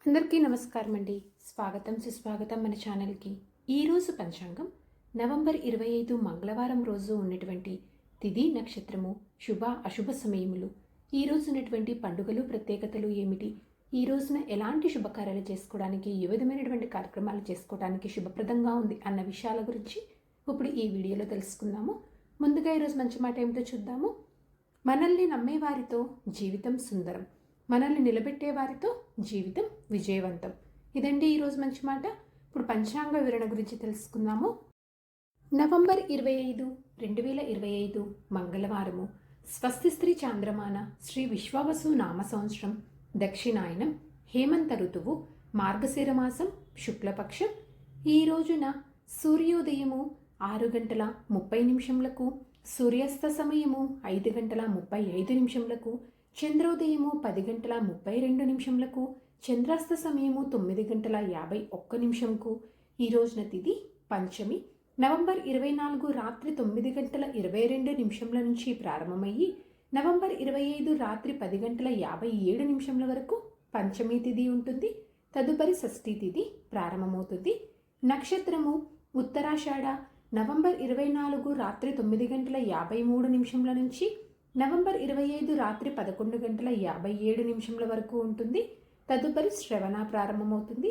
అందరికీ నమస్కారం అండి. స్వాగతం సుస్వాగతం మన ఛానల్కి. ఈరోజు పంచాంగం నవంబర్ 25 మంగళవారం రోజు ఉన్నటువంటి తిథి నక్షత్రము శుభ అశుభ సమయములు, ఈ రోజు ఉన్నటువంటి పండుగలు ప్రత్యేకతలు ఏమిటి, ఈ రోజున ఎలాంటి శుభకార్యాలు చేసుకోవడానికి ఏ విధమైనటువంటి కార్యక్రమాలు చేసుకోవడానికి శుభప్రదంగా ఉంది అన్న విషయాల గురించి ఇప్పుడు ఈ వీడియోలో తెలుసుకుందాము. ముందుగా ఈరోజు మంచి మాట ఏమిటో చూద్దాము. మనల్ని నమ్మేవారితో జీవితం సుందరం, మనల్ని నిలబెట్టే వారితో జీవితం విజయవంతం. ఇదండి ఈరోజు మంచి మాట. ఇప్పుడు పంచాంగ వివరణ గురించి తెలుసుకుందాము. నవంబర్ 25, 2025 మంగళవారము. స్వస్తి స్త్రీ చాంద్రమాన శ్రీ విశ్వావసు నామ సంవత్సరం, దక్షిణాయనం, హేమంత ఋతువు, మార్గశిర మాసం, శుక్లపక్షం. ఈ రోజున సూర్యోదయము 6:30 సూర్యాస్త సమయము 5:35, చంద్రోదయము 10:32, చంద్రాస్త సమయము 9:51. ఈ రోజున తిథి పంచమి. నవంబర్ 24 రాత్రి 9:22 నుంచి ప్రారంభమయ్యి నవంబర్ 25 రాత్రి 10:57 వరకు పంచమి తిథి ఉంటుంది. తదుపరి షష్ఠీ తిథి ప్రారంభమవుతుంది. నక్షత్రము ఉత్తరాషాఢ. నవంబర్ 24 రాత్రి 9:53 నుంచి నవంబర్ 25 రాత్రి 11:57 వరకు ఉంటుంది. తదుపరి శ్రవణ ప్రారంభమవుతుంది.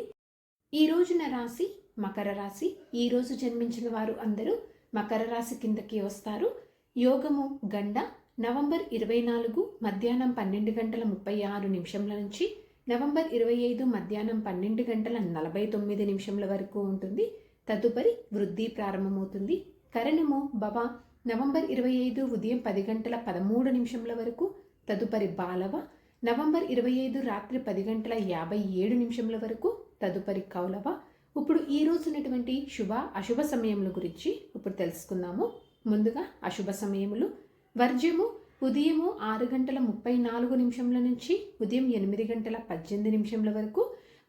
ఈ రోజున రాశి మకర రాశి. ఈ రోజు జన్మించిన వారు అందరూ మకర రాశి కిందకి వస్తారు. యోగము గండ. నవంబర్ 24 మధ్యాహ్నం 12:36 నుంచి నవంబర్ 25 మధ్యాహ్నం 12:49 వరకు ఉంటుంది. తదుపరి వృద్ధి ప్రారంభమవుతుంది. కరణము బవ. నవంబర్ 25 ఉదయం 10:13 వరకు. తదుపరి బాలవ. నవంబర్ 25 రాత్రి 10:57 వరకు. తదుపరి కౌలవ. ఇప్పుడు ఈ రోజు ఉన్నటువంటి శుభ అశుభ సమయముల గురించి ఇప్పుడు తెలుసుకుందాము. ముందుగా అశుభ సమయములు. వర్జ్యము ఉదయము 6:34 నుంచి ఉదయం 8:18 వరకు.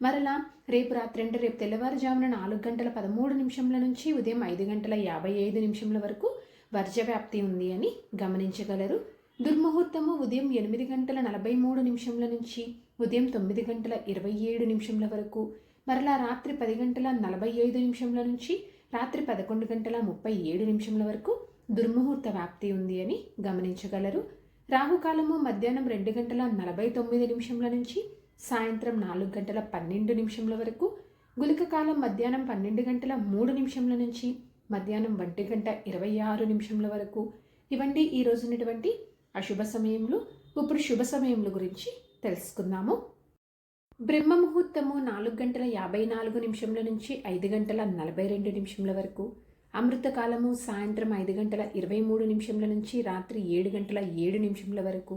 మరలా రేపు రాత్రి అంటే రేపు తెల్లవారుజామున 4:13 నుంచి ఉదయం 5:55 వరకు వర్జ వ్యాప్తి ఉంది అని గమనించగలరు. దుర్ముహూర్తము ఉదయం 8:43 నుంచి ఉదయం 9:27 వరకు. మరలా రాత్రి 10:45 నుంచి రాత్రి 11:37 వరకు దుర్ముహూర్త వ్యాప్తి ఉంది అని గమనించగలరు. రాహుకాలము మధ్యాహ్నం 2:49 నుంచి సాయంత్రం 4:12 వరకు. గుళిక కాలం మధ్యాహ్నం 12:03 నుంచి మధ్యాహ్నం 1:26 వరకు. ఇవండి ఈ రోజు ఉన్నటువంటి అశుభ సమయములు. ఇప్పుడు శుభ సమయముల గురించి తెలుసుకుందాము. బ్రహ్మ ముహూర్తము 4:54 నుంచి 5:42 వరకు. అమృతకాలము సాయంత్రం 5:23 నుంచి రాత్రి 7:07 వరకు.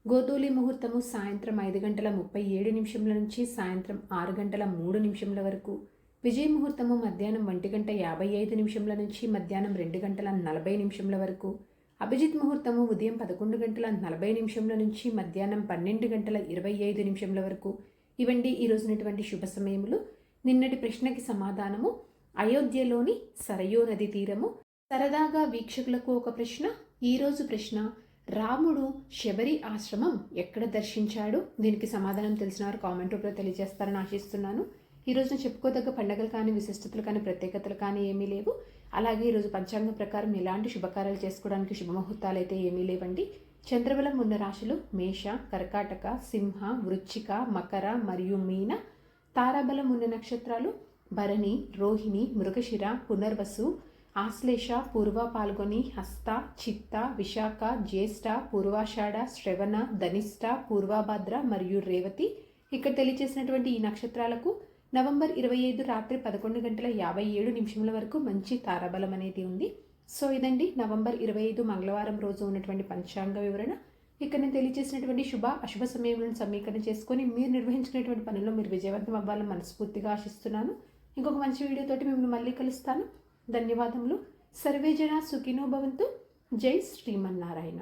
గోధూలి ముహూర్తము సాయంత్రం 5:37 నుంచి సాయంత్రం 6:03 వరకు. విజయ ముహూర్తము మధ్యాహ్నం 1:55 నుంచి మధ్యాహ్నం 2:40 వరకు. అభిజిత్ ముహూర్తము ఉదయం 11:40 నుంచి మధ్యాహ్నం 12:25 వరకు. ఇవండి ఈ రోజునటువంటి శుభ సమయములు. నిన్నటి ప్రశ్నకి సమాధానము అయోధ్యలోని సరయూ నది తీరము. సరదాగా వీక్షకులకు ఒక ప్రశ్న. ఈరోజు ప్రశ్న, రాముడు శబరి ఆశ్రమం ఎక్కడ దర్శించాడు? దీనికి సమాధానం తెలిసిన వారు కామెంట్ రూపంలో తెలియజేస్తారని ఆశిస్తున్నాను. ఈ రోజున చెప్పుకోదగ్గ పండుగలు కానీ విశిష్టతలు కానీ ప్రత్యేకతలు కానీ ఏమీ లేవు. అలాగే ఈరోజు పంచాంగం ప్రకారం ఎలాంటి శుభకార్యాలు చేసుకోవడానికి శుభముహూర్తాలు అయితే ఏమీ లేవండి. చంద్రబలం ఉన్న రాశులు మేష, కర్కాటక, సింహ, వృశ్చిక, మకర మరియు మీన. తారాబలం ఉన్న నక్షత్రాలు భరణి, రోహిణి, మృగశిర, పునర్వసు, ఆశ్లేష, పూర్వ పాల్గొని, హస్త, చిత్త, విశాఖ, జ్యేష్ఠ, పూర్వాషాఢ, శ్రవణ, ధనిష్ట, పూర్వభద్ర మరియు రేవతి. ఇక్కడ తెలియజేసినటువంటి ఈ నక్షత్రాలకు నవంబర్ 25 రాత్రి 11:57 వరకు మంచి తారాబలం అనేది ఉంది. సో ఇదండి నవంబర్ 25 మంగళవారం రోజు ఉన్నటువంటి పంచాంగ వివరణ. ఇక్కడ నేను తెలియజేసినటువంటి శుభ అశుభ సమయములను సమీకరణ చేసుకొని మీరు నిర్వహించినటువంటి పనుల్లో మీరు విజయవంతం అవ్వాలని మనస్ఫూర్తిగా ఆశిస్తున్నాను. ఇంకొక మంచి వీడియోతోటి మిమ్మల్ని మళ్ళీ కలుస్తాను. ధన్యవాదములు. సర్వే జన సుఖినో భవంతు. జై శ్రీమన్నారాయణ.